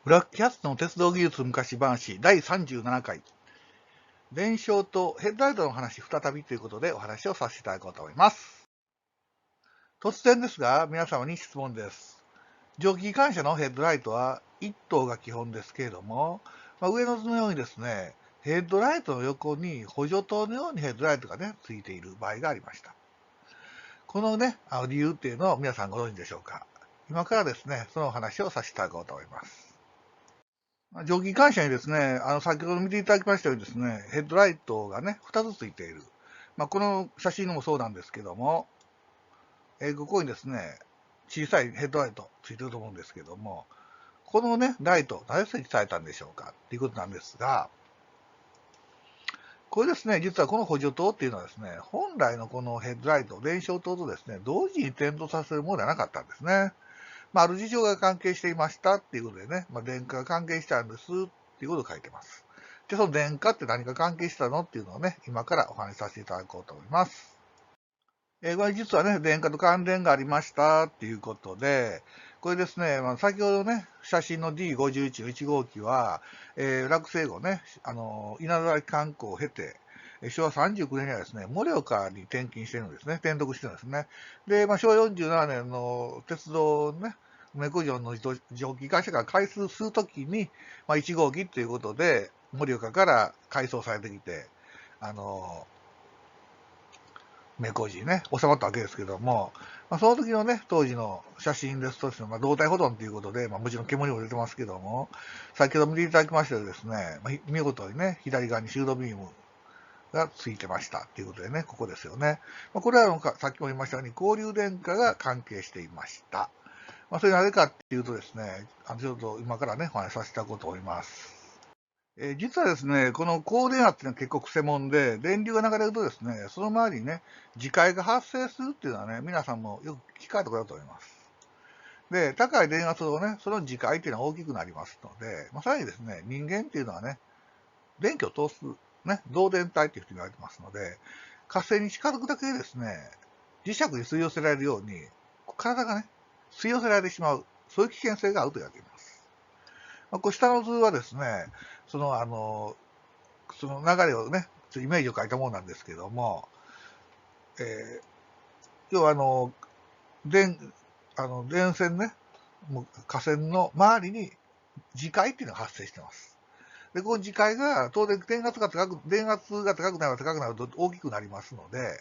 ブラックキャッツの鉄道技術昔話第37回。伝承とヘッドライトの話再びということでお話をさせていただこうと思います。突然ですが皆様に質問です。蒸気機関車のヘッドライトは1灯が基本ですけれども、上の図のようにですね、ヘッドライトの横に補助灯のようにヘッドライトがね、ついている場合がありました。このね、理由っていうのを皆さんご存知でしょうか。今からですね、そのお話をさせていただこうと思います。蒸気機関車にですね、先ほど見ていただきましたようにですね、ヘッドライトがね、2つついている。この写真もそうなんですけども、ここにですね、小さいヘッドライトついてると思うんですけども、このね、ライト、なぜ設置されたんでしょうかっていうことなんですが、これですね、実はこの補助灯っていうのはですね、本来のこのヘッドライト、燃焼灯とですね、同時に点灯させるものではなかったんですね。ある事情が関係していましたっていうことでね、電荷が関係したんですっていうことを書いてます。で、その電荷って何か関係したのっていうのをね、今からお話しさせていただこうと思います。これ実はね、電荷と関連がありましたっていうことで、これですね、先ほどね、写真の D51 の1号機は、落成後ね、稲田観光を経て、昭和39年にはですね、盛岡に転勤してるんですね、転属してるんですね。で、昭和47年の鉄道ね、梅子城の蒸気機関車が開通するときに、1号機ということで、盛岡から改装されてきて、梅小路にね、収まったわけですけども、その時のね、当時の写真ですとですね、動体保存ということで、もちろん煙も出てますけども、先ほど見ていただきましたようにですね、見事にね、左側にシールドビームがついてましたということでね、ここですよね。これはさっきも言いましたように、交流電荷が関係していました。それなぜかっていうとですね、ちょっと今からね、お話しさせていただこうと思います。実はですね、この高電圧っていうのは結構癖もんで、電流が流れるとですね、その周りにね、磁界が発生するっていうのはね、皆さんもよく聞かれたことだと思います。で、高い電圧ほどね、その磁界っていうのは大きくなりますので、さらにですね、人間っていうのはね、電気を通す、ね、導電体っていうふうに言われてますので、火星に近づくだけでですね、磁石に吸い寄せられるように、体がね、吸い寄せられてしまう、そういう危険性があると言われています。こう下の図はですね、その流れをね、イメージを書いたものなんですけども、要は電線ね、架線の周りに磁界っていうのが発生しています。で、この磁界が当然電圧が高くなれば高くなると大きくなりますので、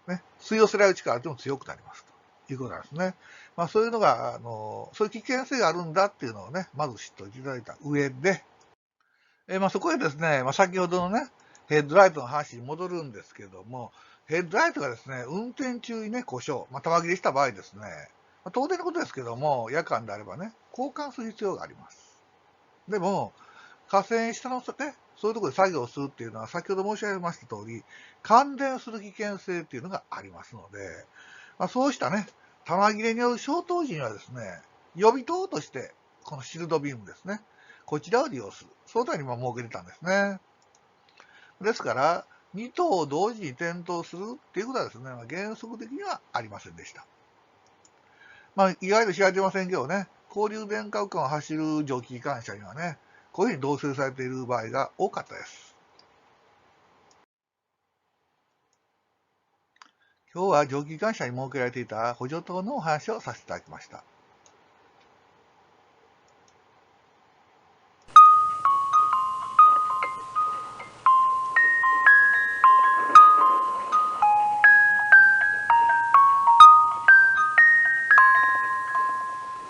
ね、吸い寄せられる力っていうのも強くなりますということなんですね。そういうのが、そういう危険性があるんだっていうのをね、まず知っておいていただいた上で、そこでですね、先ほどのね、ヘッドライトの話に戻るんですけども、ヘッドライトがですね、運転中にね、故障、玉切れした場合ですね、当然のことですけども、夜間であればね、交換する必要があります。でも、河川下のね、そういうところで作業するっていうのは、先ほど申し上げました通り、感電する危険性っていうのがありますので、そうしたね、玉切れによる消灯時にはですね、予備灯として、このシールドビームですね、こちらを利用する。そのために設けてたんですね。ですから、2灯を同時に点灯するっていうことはですね、原則的にはありませんでした。意外と知られてませんけどね、交流電化区間を走る蒸気機関車にはね、こういうふうに導入されている場合が多かったです。今日は蒸気機関車に設けられていた補助灯のお話をさせていただきました。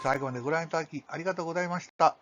最後までご覧いただきありがとうございました。